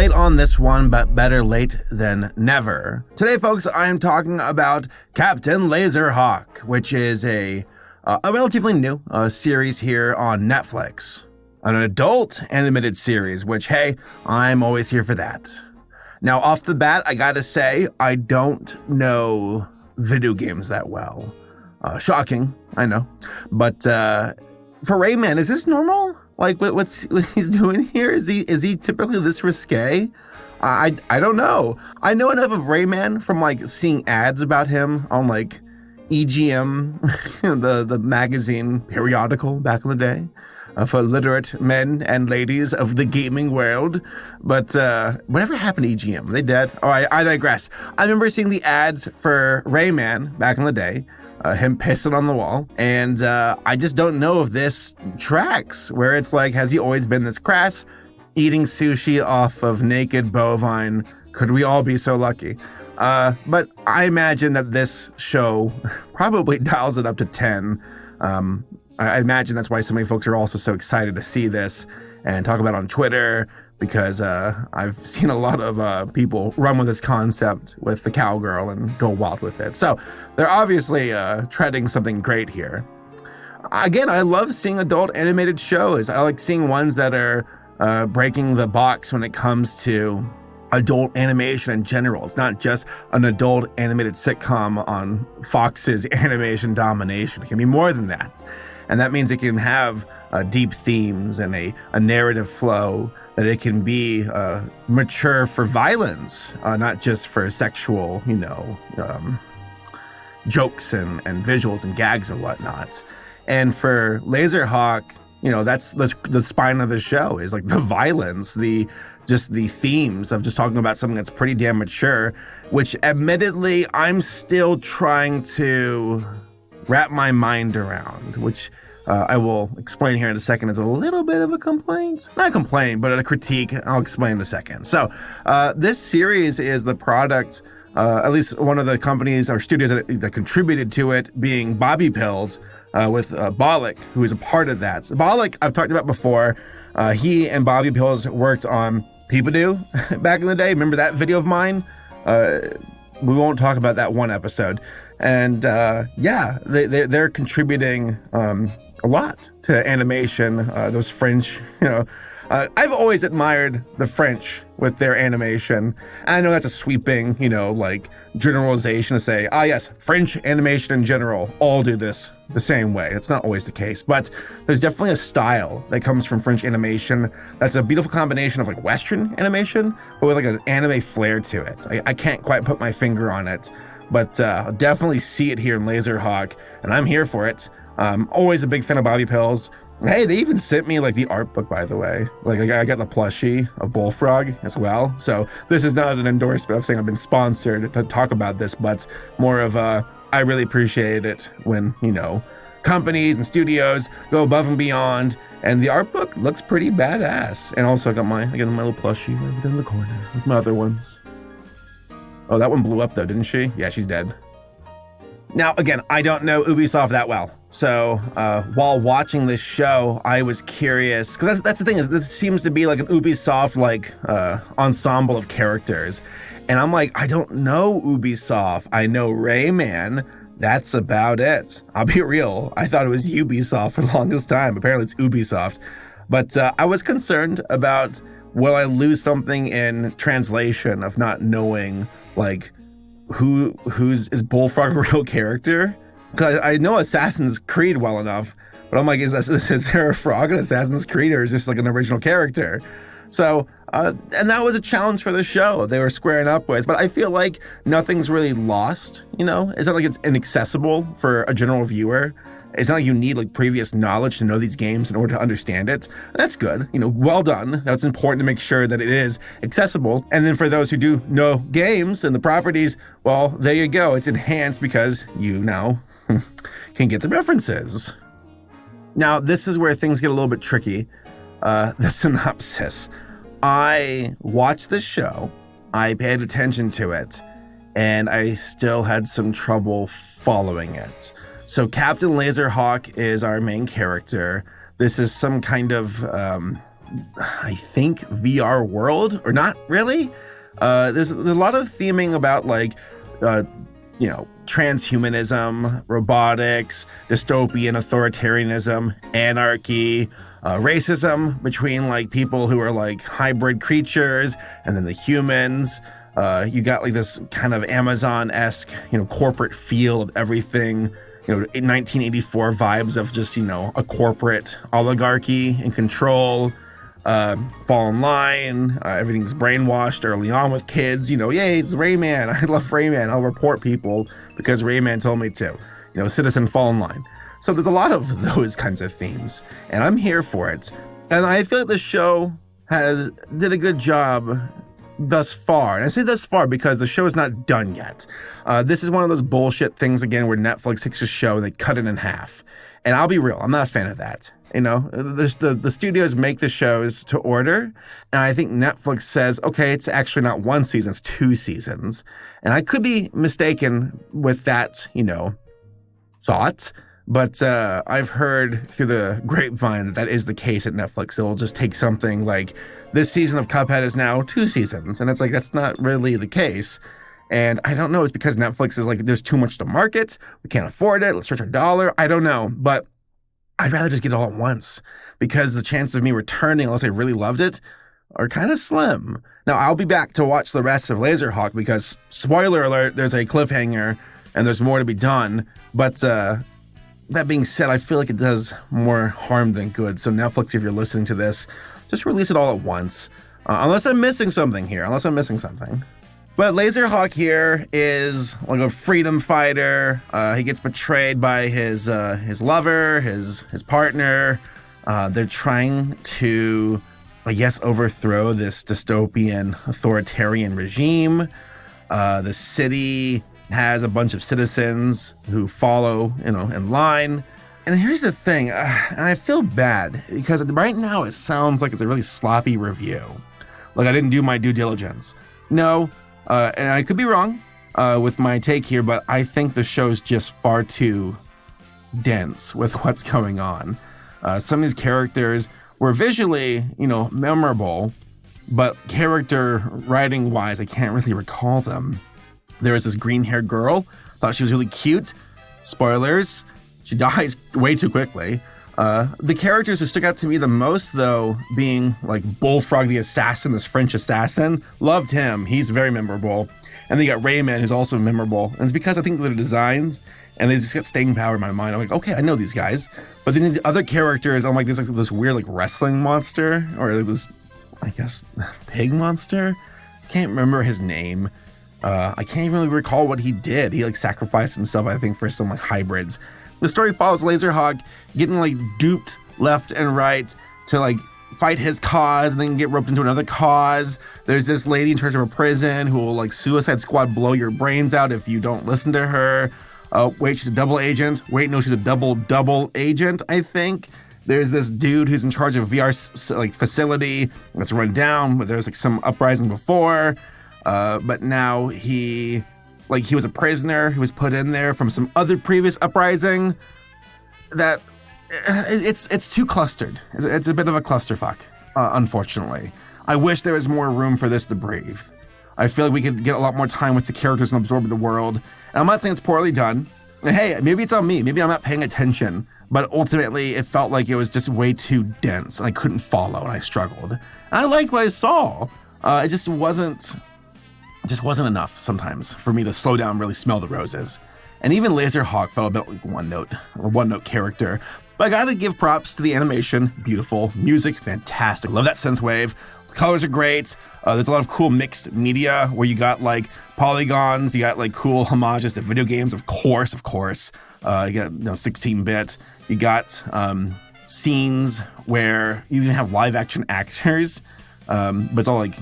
late on this one, but better late than never. Today, folks, I'm talking about Captain Laserhawk, which is a relatively new series here on Netflix. An adult animated series, which, hey, I'm always here for that. Now, off the bat, I gotta say, I don't know video games that well. Shocking, I know. But for Rayman, is this normal? Like, what he's doing here? Is he typically this risque? I don't know. I know enough of Rayman from like seeing ads about him on like EGM, the magazine periodical back in the day, for literate men and ladies of the gaming world. But whatever happened to EGM? Are they dead? All right, I digress. I remember seeing the ads for Rayman back in the day. Him pissing on the wall. And I just don't know if this tracks, where it's like, has he always been this crass, eating sushi off of naked bovine? Could we all be so lucky? But I imagine that this show probably dials it up to 10. I imagine that's why so many folks are also so excited to see this and talk about it on Twitter, because I've seen a lot of people run with this concept with the cowgirl and go wild with it. So they're obviously treading something great here. Again, I love seeing adult animated shows. I like seeing ones that are breaking the box when it comes to adult animation in general. It's not just an adult animated sitcom on Fox's animation domination. It can be more than that. And that means it can have deep themes and a narrative flow, that it can be mature for violence, not just for sexual, jokes and visuals and gags and whatnot. And for Laserhawk, that's the spine of the show, is like the violence, the themes of just talking about something that's pretty damn mature, which admittedly I'm still trying to wrap my mind around, which I will explain here in a second is a little bit of a complaint. Not a complaint, but a critique. I'll explain in a second. So this series is the product, at least one of the companies or studios that contributed to it, being Bobby Pills, with Bollock, who is a part of that. So Bollock, I've talked about before. He and Bobby Pills worked on Peepadoo back in the day. Remember that video of mine? We won't talk about that one episode. And they're contributing a lot to animation. Those French, I've always admired the French with their animation. And I know that's a sweeping, generalization to say, yes, French animation in general all do this the same way. It's not always the case, but there's definitely a style that comes from French animation that's a beautiful combination of like Western animation, but with like an anime flair to it. I can't quite put my finger on it, but I'll definitely see it here in Laserhawk, and I'm here for it. Always a big fan of Bobby Pills. Hey, they even sent me like the art book, by the way. Like I got the plushie of Bullfrog as well. So this is not an endorsement of saying I've been sponsored to talk about this, but more of I really appreciate it when, companies and studios go above and beyond, and the art book looks pretty badass. And also I got my little plushie right within the corner with my other ones. Oh, that one blew up though, didn't she? Yeah, she's dead. Now, again, I don't know Ubisoft that well. So while watching this show, I was curious, because that's the thing, is this seems to be like an Ubisoft ensemble of characters. And I'm like, I don't know Ubisoft. I know Rayman. That's about it. I'll be real. I thought it was Ubisoft for the longest time. Apparently it's Ubisoft. But I was concerned about, will I lose something in translation of not knowing, like, is Bullfrog a real character? Because I know Assassin's Creed well enough, but I'm like, is there a frog in Assassin's Creed, or is this like an original character? So, and that was a challenge for the show they were squaring up with, but I feel like nothing's really lost, It's not like it's inaccessible for a general viewer. It's not like you need like previous knowledge to know these games in order to understand it. That's good. Well done. That's important to make sure that it is accessible. And then for those who do know games and the properties, well, there you go. It's enhanced because you now can get the references. Now, this is where things get a little bit tricky. The synopsis. I watched this show. I paid attention to it, and I still had some trouble following it. So Captain Laserhawk is our main character. This is some kind of I think, VR world, or not really. There's a lot of theming about like, transhumanism, robotics, dystopian authoritarianism, anarchy, racism between like people who are like hybrid creatures and then the humans. You got like this kind of Amazon-esque, corporate feel of everything. 1984 vibes of just, a corporate oligarchy in control, fall in line, everything's brainwashed early on with kids, yay, it's Rayman, I love Rayman, I'll report people because Rayman told me to, citizen fall in line. So there's a lot of those kinds of themes, and I'm here for it. And I feel like the show did a good job thus far. And I say thus far because the show is not done yet. This is one of those bullshit things, again, where Netflix takes a show and they cut it in half. And I'll be real, I'm not a fan of that. The studios make the shows to order. And I think Netflix says, okay, it's actually not one season, it's 2 seasons. And I could be mistaken with that, thought. But I've heard through the grapevine that is the case at Netflix. It'll just take something like this season of Cuphead is now 2 seasons. And it's like, that's not really the case. And I don't know. It's because Netflix is like, there's too much to market. We can't afford it. Let's stretch our dollar. I don't know. But I'd rather just get it all at once because the chances of me returning, unless I really loved it, are kind of slim. Now, I'll be back to watch the rest of Laserhawk because, spoiler alert, there's a cliffhanger and there's more to be done. But that being said, I feel like it does more harm than good. So Netflix, if you're listening to this, just release it all at once. Unless I'm missing something here. But Laserhawk here is like a freedom fighter. He gets betrayed by his lover, his partner. They're trying to, I guess, overthrow this dystopian authoritarian regime. The city has a bunch of citizens who follow, in line. And here's the thing, and I feel bad because right now it sounds like it's a really sloppy review. Like I didn't do my due diligence. No, and I could be wrong with my take here, but I think the show's just far too dense with what's going on. Some of these characters were visually, memorable, but character writing wise, I can't really recall them. There was this green-haired girl, thought she was really cute. Spoilers, she dies way too quickly. The characters who stuck out to me the most, though, being like Bullfrog the Assassin, this French assassin, loved him. He's very memorable. And then you got Rayman, who's also memorable. And it's because I think of their designs, and they just get staying power in my mind. I'm like, okay, I know these guys. But then these other characters, I'm like, there's like this weird like wrestling monster, or like this, I guess, pig monster. Can't remember his name. I can't even really recall what he did. He like sacrificed himself, I think, for some like hybrids. The story follows Laserhawk getting like duped left and right to like fight his cause and then get roped into another cause. There's this lady in charge of a prison who will like Suicide Squad blow your brains out if you don't listen to her. Wait, she's a double agent. Wait, no, she's a double agent, I think. There's this dude who's in charge of VR like facility that's run down, but there's like some uprising before. But now he was a prisoner who was put in there from some other previous uprising. That it's too clustered. It's a bit of a clusterfuck, unfortunately. I wish there was more room for this to breathe. I feel like we could get a lot more time with the characters and absorb the world. And I'm not saying it's poorly done. And hey, maybe it's on me. Maybe I'm not paying attention. But ultimately, it felt like it was just way too dense, and I couldn't follow, and I struggled. And I liked what I saw. It just wasn't enough sometimes for me to slow down and really smell the roses. And even Laserhawk felt a bit like one note character. But I gotta give props to the animation. Beautiful. Music, fantastic. Love that synthwave. The colors are great. There's a lot of cool mixed media where you got like polygons, you got like cool homages to video games, of course. You got 16-bit. You got scenes where you even have live action actors, but it's all like,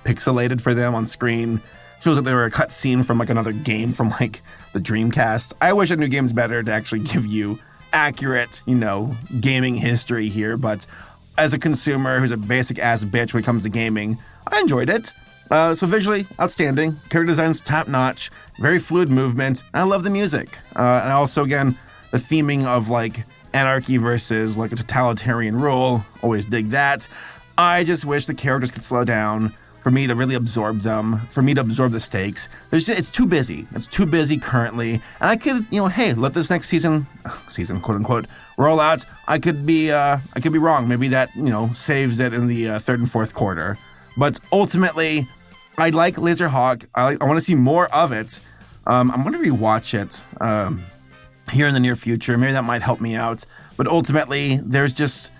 pixelated for them on screen. Feels like they were a cut scene from like another game from like the Dreamcast. I wish I knew games better to actually give you accurate, gaming history here, but as a consumer who's a basic ass bitch when it comes to gaming, I enjoyed it. So visually, outstanding. Character design's top notch. Very fluid movement. And I love the music. And also, again, the theming of like anarchy versus like a totalitarian rule. Always dig that. I just wish the characters could slow down for me to really absorb them, for me to absorb the stakes. It's too busy. It's too busy currently. And I could, hey, let this next season, quote unquote, roll out. I could be wrong. Maybe that, saves it in the third and fourth quarter. But ultimately, I like Laserhawk. I want to see more of it. I'm going to rewatch it here in the near future. Maybe that might help me out. But ultimately, it's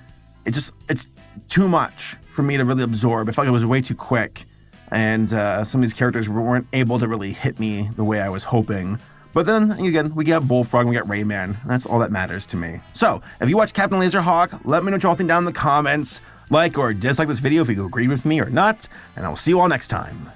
too much for me to really absorb. I felt like it was way too quick, and some of these characters weren't able to really hit me the way I was hoping. But then, again, we got Bullfrog and we got Rayman, and that's all that matters to me. So, if you watch Captain Laserhawk, let me know what you all think down in the comments. Like or dislike this video if you agree with me or not, and I will see you all next time.